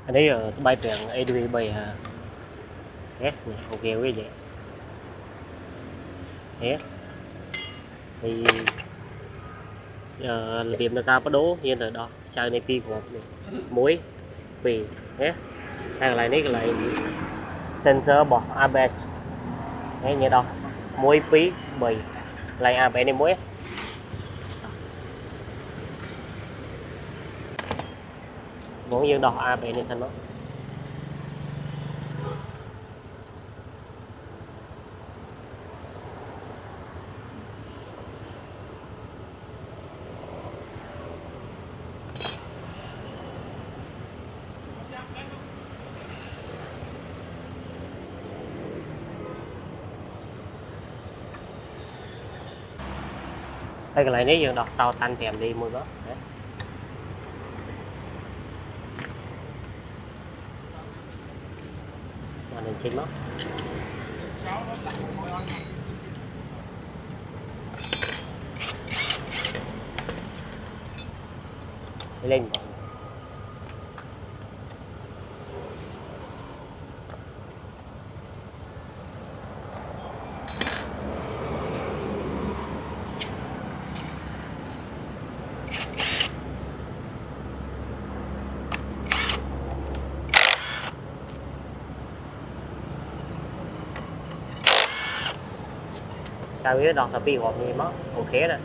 anh ấy ở bay biển ADV 7 à thế ok cái vậy thế thì điểm là cao bắt đố như là đó chơi này pi của muối vì thế hay là này lại sensor bỏ ABS thế như đâu muối phí 7 lại ABS này muối muốn dương đỏ ABS này xanh đó hay là lại nếu dương đỏ sau tan kèm đi mùi đó đấy. Lên trên đó lên sao biết đọc sao pi hộp gì mất ok nè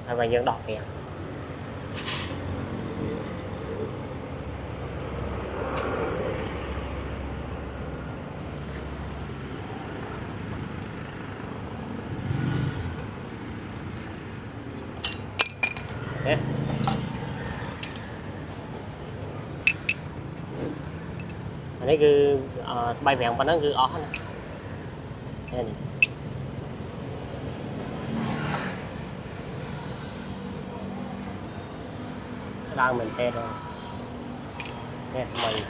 hay là dân đọc kìa thế anh ấy cứ bay vẹn và nó cứ ó nè thế này đang mình tê rồi nè mày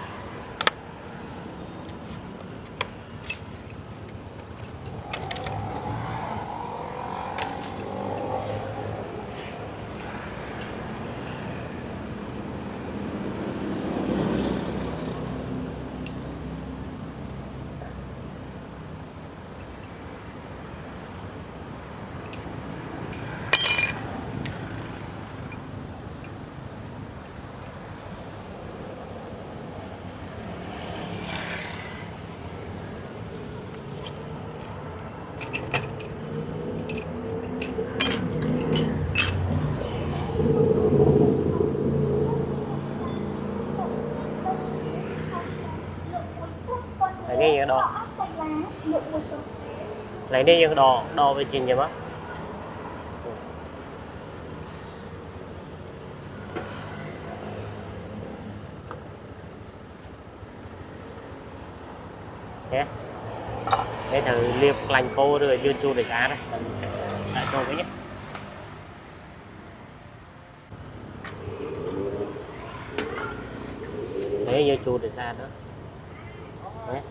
lấy đi những đồ lấy đi những đồ về trình gì mất thế để thử liệp lành cô rồi đưa chu để xá này lại cho với nhé đấy như chu để xa nữa đấy.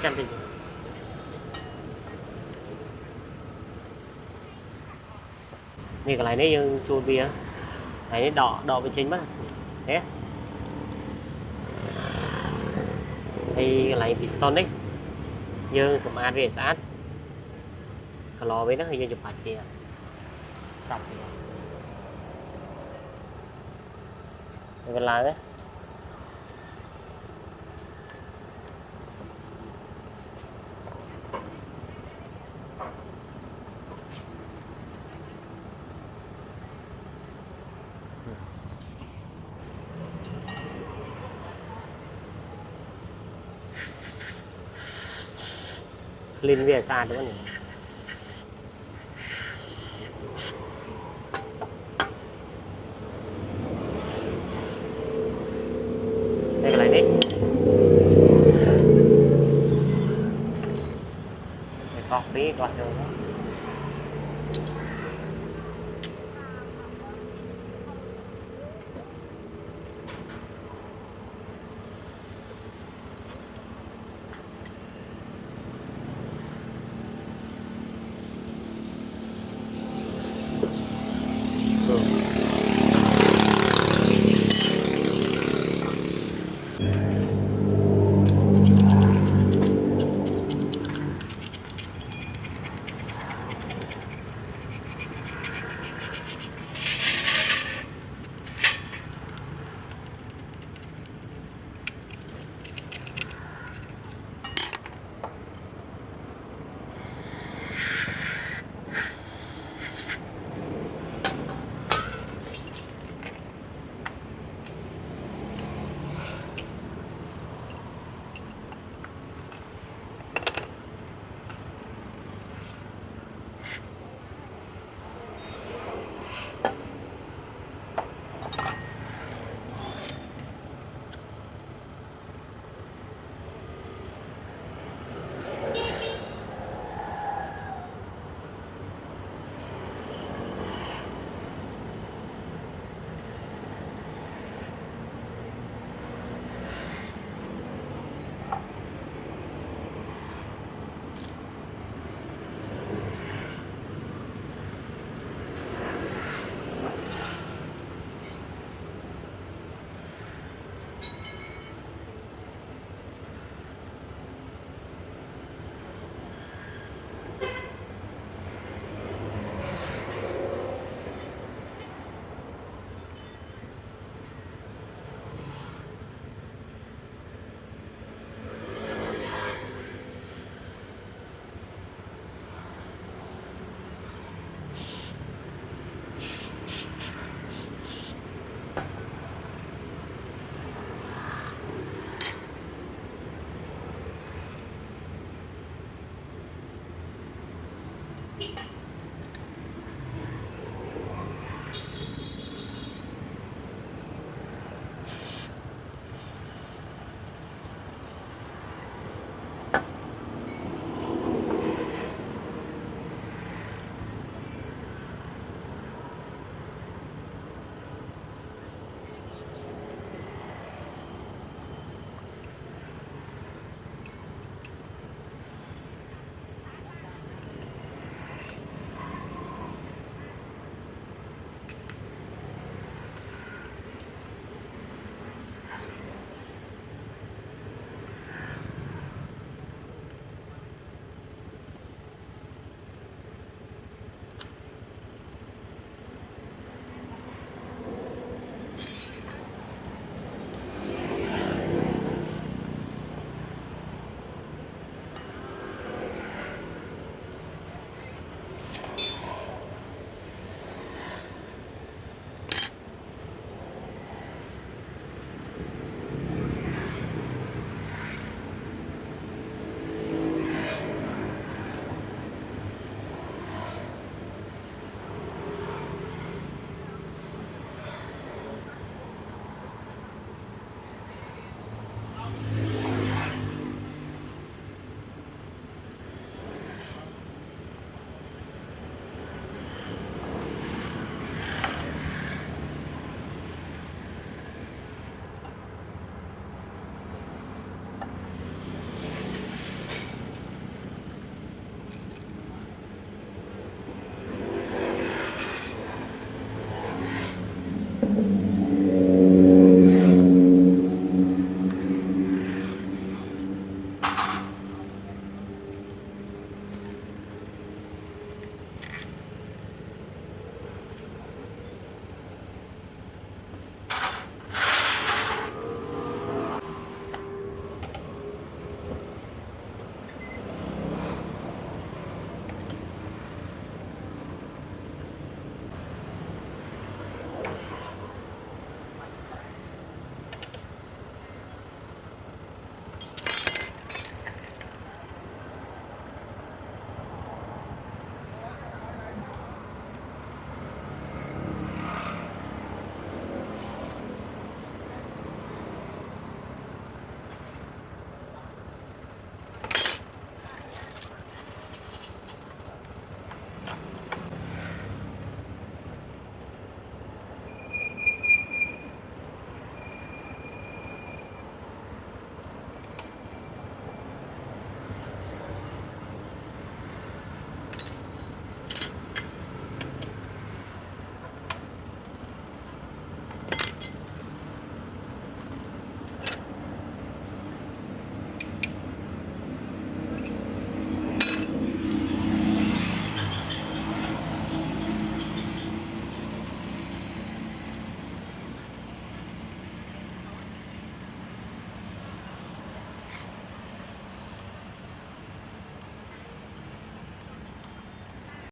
Chăm điนี่cái này nóยังchua bia này đỏ bên trên mất thế thì cái này piston đấy dương sum an về sát cái lò với nó hơi chụp ảnh kìa xong rồi cái lá đấy clean về xa đúng không có phí có cho